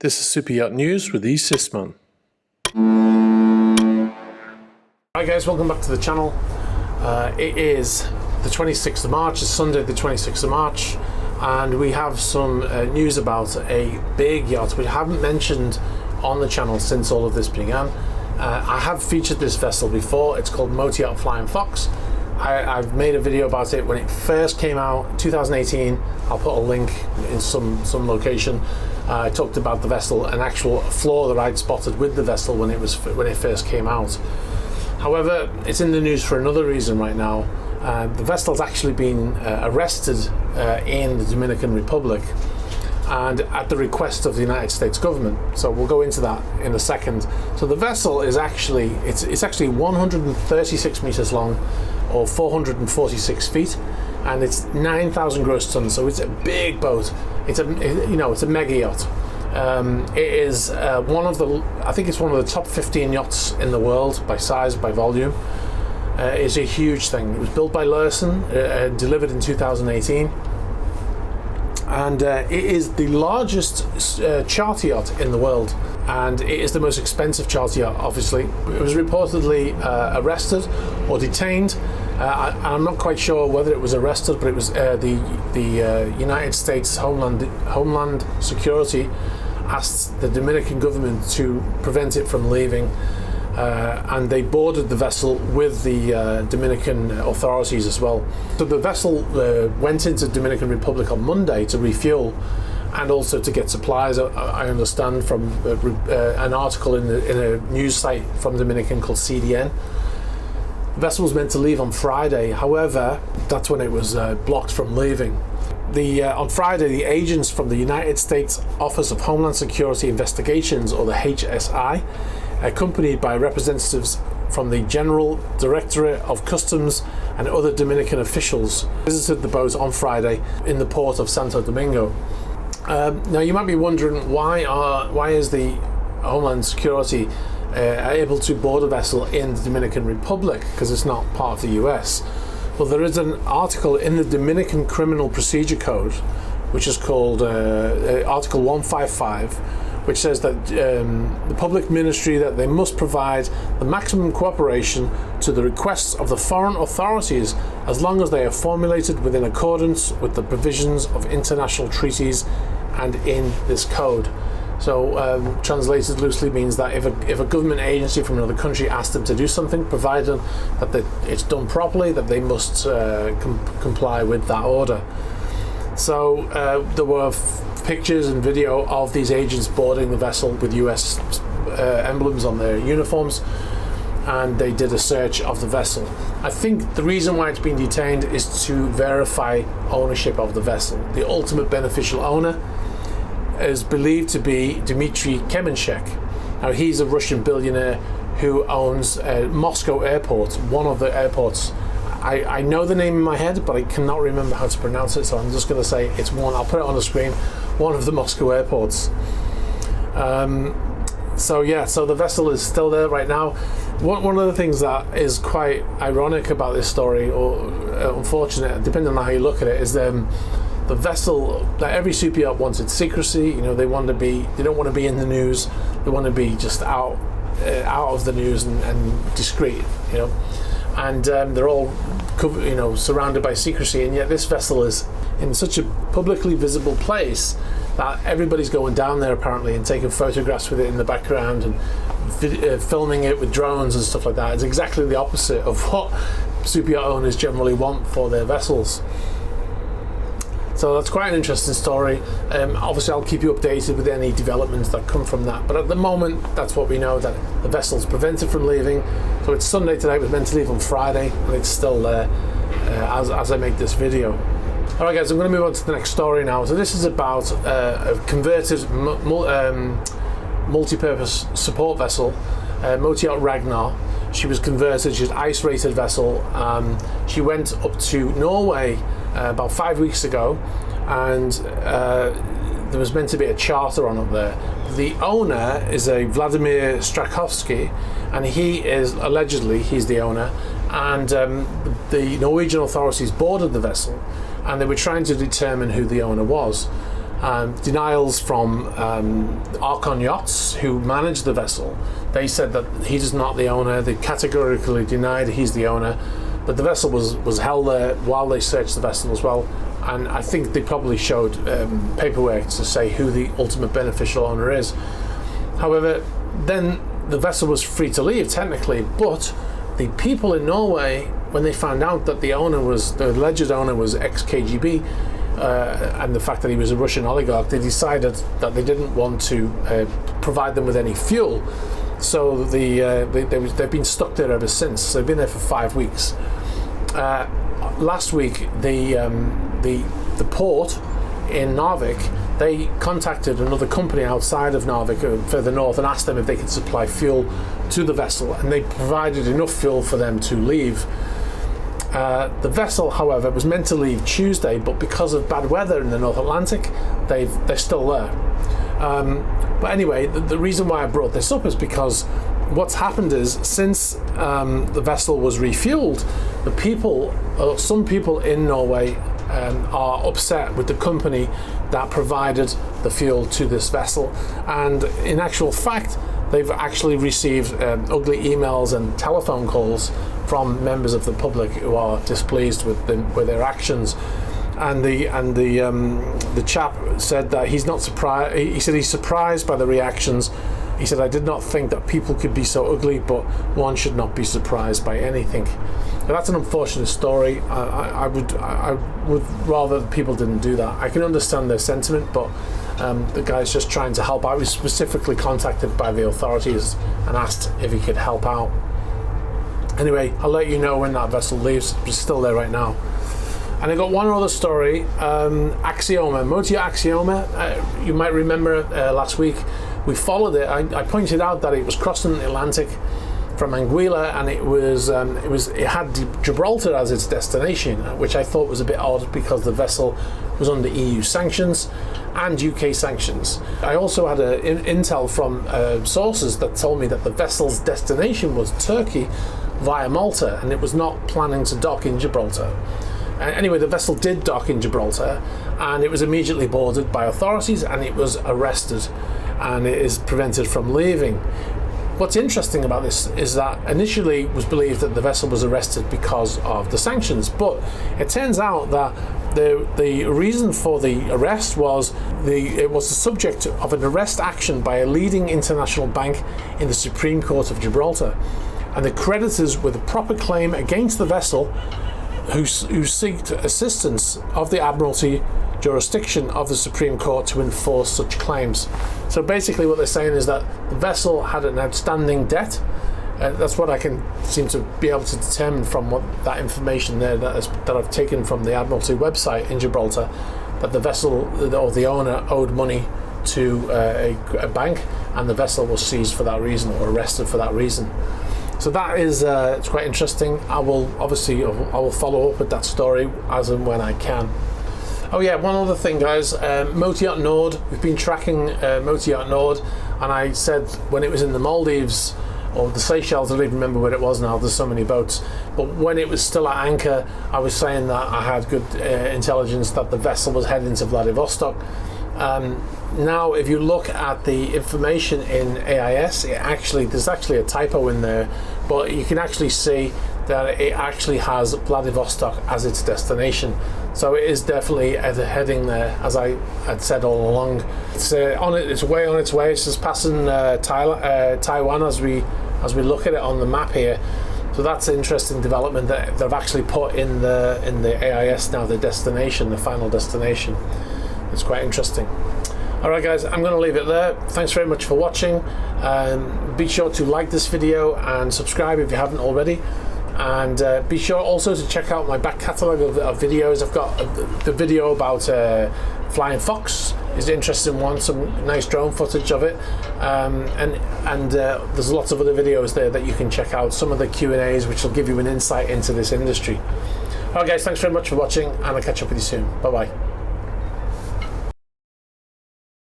This is Super Yacht News with Sysman. Hi guys, welcome back to the channel. It is the 26th of March, it's Sunday the 26th of March, and we have some news about a big yacht which I haven't mentioned on the channel since all of this began. I have featured this vessel before. It's called Motor Yacht Flying Fox. I've made a video about it when it first came out, 2018. I'll put a link in some location. I talked about the vessel, an actual flaw that I'd spotted with the vessel when it first came out. However, it's in the news for another reason right now. The vessel's actually been arrested in the Dominican Republic, and at the request of the United States government. So we'll go into that in a second. So the vessel is actually, it's actually 136 meters long, or 446 feet, and it's 9,000 gross tons. So it's a big boat. It's a mega yacht. It is I think it's one of the top 15 yachts in the world by size, by volume. It's a huge thing. It was built by Larson, delivered in 2018. And it is the largest charter yacht in the world, and it is the most expensive charter yacht, obviously. It was reportedly arrested or detained. I'm not quite sure whether it was arrested, but it was the United States Homeland Security asked the Dominican government to prevent it from leaving, and they boarded the vessel with the Dominican authorities as well. So the vessel went into Dominican Republic on Monday to refuel and also to get supplies. I understand from an article in a news site from Dominican called CDN. The vessel was meant to leave on Friday. However, that's when it was blocked from leaving. On Friday, the agents from the United States Office of Homeland Security Investigations, or the HSI, accompanied by representatives from the General Directorate of Customs and other Dominican officials, visited the boat on Friday in the port of Santo Domingo. Now you might be wondering, why is the Homeland Security able to board a vessel in the Dominican Republic, because it's not part of the US? Well, there is an article in the Dominican Criminal Procedure Code, which is called Article 155, which says that the public ministry, that they must provide the maximum cooperation to the requests of the foreign authorities as long as they are formulated within accordance with the provisions of international treaties and in this code. So translated loosely means that if a government agency from another country asks them to do something, provided that it's done properly, that they must comply with that order. So there were pictures and video of these agents boarding the vessel with US emblems on their uniforms, and they did a search of the vessel. I think the reason why it's been detained is to verify ownership of the vessel. The ultimate beneficial owner is believed to be Dmitry Kemenchek. Now, he's a Russian billionaire who owns Moscow Airport, one of the airports. I know the name in my head, but I cannot remember how to pronounce it, so I'm just going to say it's one. I'll put it on the screen. One of the Moscow airports. So the vessel is still there right now. One of the things that is quite ironic about this story, or unfortunate, depending on how you look at it, is the vessel, like every super yacht, wants its secrecy. They don't want to be in the news. They want to be just out of the news and discreet. And they're all surrounded by secrecy, and yet this vessel is in such a publicly visible place that everybody's going down there apparently and taking photographs with it in the background and filming it with drones and stuff like that. It's exactly the opposite of what super yacht owners generally want for their vessels. So that's quite an interesting story. Obviously I'll keep you updated with any developments that come from that, but at the moment that's what we know, that the vessel's prevented from leaving. So it's Sunday today, it was meant to leave on Friday, and it's still there as I make this video. Alright guys, I'm going to move on to the next story now. So this is about a converted multi-purpose support vessel, Motor Yacht Ragnar. She was converted, she's an ice rated vessel. She went up to Norway about 5 weeks ago, and there was meant to be a charter on up there. The owner is a Vladimir Strakovsky, and he's the owner, and the Norwegian authorities boarded the vessel, and they were trying to determine who the owner was. denials from Archon Yachts, who manage the vessel. They said that he is not the owner. They categorically denied he's the owner, but the vessel was held there while they searched the vessel as well. And I think they probably showed paperwork to say who the ultimate beneficial owner is. However, then the vessel was free to leave technically, but the people in Norway, when they found out that the alleged owner was ex-KGB, and the fact that he was a Russian oligarch, they decided that they didn't want to provide them with any fuel. So they've been stuck there ever since. They've been there for 5 weeks. Last week, the port in Narvik, they contacted another company outside of Narvik, further north, and asked them if they could supply fuel to the vessel, and they provided enough fuel for them to leave. The vessel, however, was meant to leave Tuesday, but because of bad weather in the North Atlantic, they're still there. But anyway, the reason why I brought this up is because what's happened is, since the vessel was refueled, some people in Norway are upset with the company that provided the fuel to this vessel, and in actual fact, they've actually received ugly emails and telephone calls from members of the public who are displeased with their actions. And the chap said that he's not surprised. He said he's surprised by the reactions. He said, "I did not think that people could be so ugly, but one should not be surprised by anything." Now, that's an unfortunate story. I would rather people didn't do that. I can understand their sentiment, but the guy's just trying to help out. He was specifically contacted by the authorities and asked if he could help out. Anyway, I'll let you know when that vessel leaves. It's still there right now. And I got one other story. Axiom Motor. You might remember last week we followed it. I pointed out that it was crossing the Atlantic from Anguilla, and it had Gibraltar as its destination, which I thought was a bit odd because the vessel was under EU sanctions and UK sanctions. I also had intel from sources that told me that the vessel's destination was Turkey via Malta, and it was not planning to dock in Gibraltar. Anyway, the vessel did dock in Gibraltar, and it was immediately boarded by authorities, and it was arrested, and it is prevented from leaving. What's interesting about this is that initially it was believed that the vessel was arrested because of the sanctions, but it turns out that the reason for the arrest was it was the subject of an arrest action by a leading international bank in the Supreme Court of Gibraltar, and the creditors with a proper claim against the vessel who sought assistance of the Admiralty jurisdiction of the Supreme Court to enforce such claims. So basically what they're saying is that the vessel had an outstanding debt. That's what I can seem to be able to determine from that information there that I've taken from the Admiralty website in Gibraltar, that the vessel or the owner owed money to a bank, and the vessel was seized for that reason or arrested for that reason. So that is it's quite interesting. I will follow up with that story as and when I can. Oh yeah, one other thing, guys. Motor Yacht Nord. We've been tracking Motor Yacht Nord, and I said when it was in the Maldives or the Seychelles, I don't even remember where it was now. There's so many boats. But when it was still at anchor, I was saying that I had good intelligence that the vessel was heading to Vladivostok. Now, if you look at the information in AIS, there's actually a typo in there, but you can actually see that it actually has Vladivostok as its destination. So it is definitely heading there, as I had said all along. It's way on its way. It's just passing Taiwan as we look at it on the map here. So that's an interesting development that they've actually put in the AIS now, the destination, the final destination. It's quite interesting. Alright guys, I'm going to leave it there. Thanks very much for watching. Be sure to like this video and subscribe if you haven't already. And be sure also to check out my back catalogue of videos. I've got the video about Flying Fox. Is an interesting one, some nice drone footage of it. And there's lots of other videos there that you can check out. Some of the Q&As which will give you an insight into this industry. Alright guys, thanks very much for watching, and I'll catch up with you soon. Bye bye.